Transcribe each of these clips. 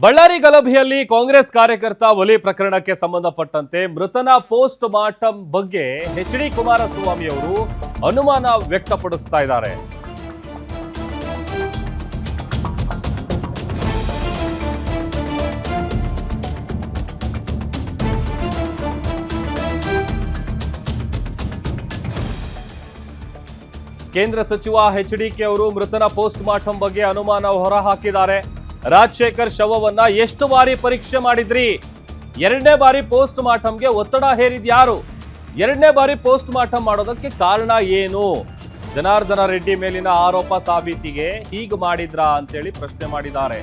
ಬಳ್ಳಾರಿ ಗಲಭೆಯಲ್ಲಿ ಕಾಂಗ್ರೆಸ್ ಕಾರ್ಯಕರ್ತ ಒಲಿ ಪ್ರಕರಣಕ್ಕೆ ಸಂಬಂಧಪಟ್ಟಂತೆ ಮೃತನ ಪೋಸ್ಟ್ ಮಾರ್ಟಂ ಬಗ್ಗೆ ಎಚ್.ಡಿ. ಕುಮಾರಸ್ವಾಮಿ ಅವರು ಅನುಮಾನ ವ್ಯಕ್ತಪಡಿಸ್ತಾ ಇದ್ದಾರೆ. ಕೇಂದ್ರ ಸಚಿವ ಎಚ್.ಡಿ.ಕೆ ಅವರು ಮೃತನ ಪೋಸ್ಟ್ ಮಾರ್ಟಂ ಬಗ್ಗೆ ಅನುಮಾನ ಹೊರಹಾಕಿದ್ದಾರೆ. ರಾಜಶೇಖರ್ ಶವವನ್ನ ಎಷ್ಟು ಬಾರಿ ಪರೀಕ್ಷೆ ಮಾಡಿದ್ರಿ? ಎರಡನೇ ಬಾರಿ ಪೋಸ್ಟ್ ಮಾರ್ಟಂಗೆ ಒತ್ತಡ ಹೇರಿದ್ಯಾರು? ಎರಡನೇ ಬಾರಿ ಪೋಸ್ಟ್ ಮಾರ್ಟಂ ಮಾಡೋದಕ್ಕೆ ಕಾರಣ ಏನು? ಜನಾರ್ದನ ರೆಡ್ಡಿ ಮೇಲಿನ ಆರೋಪ ಸಾಬೀತಿಗೆ ಹೀಗೆ ಮಾಡಿದ್ರಾ ಅಂತೇಳಿ ಪ್ರಶ್ನೆ ಮಾಡಿದ್ದಾರೆ.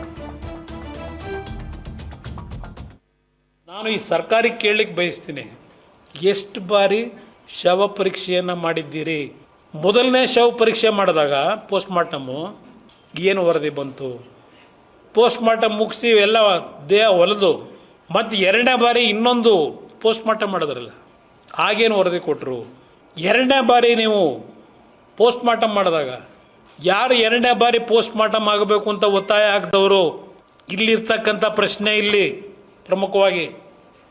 ನಾನು ಈ ಸರ್ಕಾರಿ ಕೇಳಲಿಕ್ಕೆ ಬಯಸ್ತೀನಿ, ಎಷ್ಟು ಬಾರಿ ಶವ ಪರೀಕ್ಷೆಯನ್ನು ಮಾಡಿದ್ದೀರಿ? ಮೊದಲನೇ ಶವ ಪರೀಕ್ಷೆ ಮಾಡಿದಾಗ ಪೋಸ್ಟ್ ಮಾರ್ಟಮು ಏನು ವರದಿ ಬಂತು? ಪೋಸ್ಟ್ ಮಾರ್ಟಮ್ ಮುಗಿಸಿ ಎಲ್ಲ ದೇಹ ಹೊಲಿದು ಮತ್ತು ಎರಡನೇ ಬಾರಿ ಇನ್ನೊಂದು ಪೋಸ್ಟ್ ಮಾರ್ಟಮ್ ಮಾಡಿದ್ರಲ್ಲ, ಆಗೇನು ವರದಿ ಕೊಟ್ಟರು? ಎರಡನೇ ಬಾರಿ ನೀವು ಪೋಸ್ಟ್ ಮಾರ್ಟಮ್ ಮಾಡಿದಾಗ ಯಾರು ಎರಡನೇ ಬಾರಿ ಪೋಸ್ಟ್ ಮಾರ್ಟಮ್ ಆಗಬೇಕು ಅಂತ ಒತ್ತಾಯ ಹಾಕಿದವರು? ಇಲ್ಲಿರ್ತಕ್ಕಂಥ ಪ್ರಶ್ನೆ ಇಲ್ಲಿ ಪ್ರಮುಖವಾಗಿ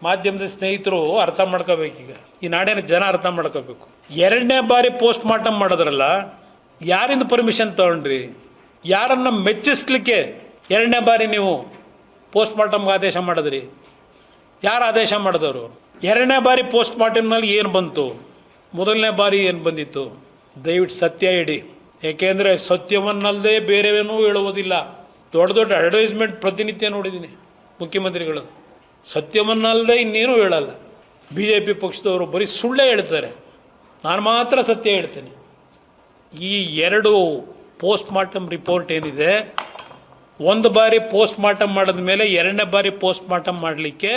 ಮಾಧ್ಯಮದ ಸ್ನೇಹಿತರು ಅರ್ಥ ಮಾಡ್ಕೋಬೇಕೀಗ, ಈ ನಾಡಿನ ಜನ ಅರ್ಥ ಮಾಡ್ಕೋಬೇಕು. ಎರಡನೇ ಬಾರಿ ಪೋಸ್ಟ್ ಮಾರ್ಟಮ್ ಮಾಡಿದ್ರಲ್ಲ, ಯಾರಿಂದ ಪರ್ಮಿಷನ್ ತಗೊಂಡ್ರಿ? ಯಾರನ್ನು ಮೆಚ್ಚಿಸ್ಲಿಕ್ಕೆ ಎರಡನೇ ಬಾರಿ ನೀವು ಪೋಸ್ಟ್ ಮಾರ್ಟಮ್ಗೆ ಆದೇಶ ಮಾಡಿದ್ರಿ? ಯಾರು ಆದೇಶ ಮಾಡಿದವರು? ಎರಡನೇ ಬಾರಿ ಪೋಸ್ಟ್ ಮಾರ್ಟಮ್ನಲ್ಲಿ ಏನು ಬಂತು? ಮೊದಲನೇ ಬಾರಿ ಏನು ಬಂದಿತ್ತು? ದಯವಿಟ್ಟು ಸತ್ಯ ಹೇಳಿ, ಏಕೆಂದರೆ ಸತ್ಯವನ್ನಲ್ಲದೆ ಬೇರೆವೇನೂ ಹೇಳುವುದಿಲ್ಲ. ದೊಡ್ಡ ದೊಡ್ಡ ಅಡ್ವರ್ಟೈಸ್ಮೆಂಟ್ ಪ್ರತಿನಿತ್ಯ ನೋಡಿದ್ದೀನಿ ಮುಖ್ಯಮಂತ್ರಿಗಳು, ಸತ್ಯವನ್ನಲ್ಲದೆ ಇನ್ನೇನು ಹೇಳಲ್ಲ. BJP ಪಕ್ಷದವರು ಬರೀ ಸುಳ್ಳೇ ಹೇಳ್ತಾರೆ, ನಾನು ಮಾತ್ರ ಸತ್ಯ ಹೇಳ್ತೇನೆ. ಈ ಎರಡು ಪೋಸ್ಟ್ ಮಾರ್ಟಮ್ ರಿಪೋರ್ಟ್ ಏನಿದೆ, ಒಂದು ಬಾರಿ ಪೋಸ್ಟ್ ಮಾರ್ಟಮ್ ಮಾಡಿದ ಮೇಲೆ ಎರಡನೇ ಬಾರಿ ಪೋಸ್ಟ್ ಮಾರ್ಟಮ್ ಮಾಡಲಿಕ್ಕೆ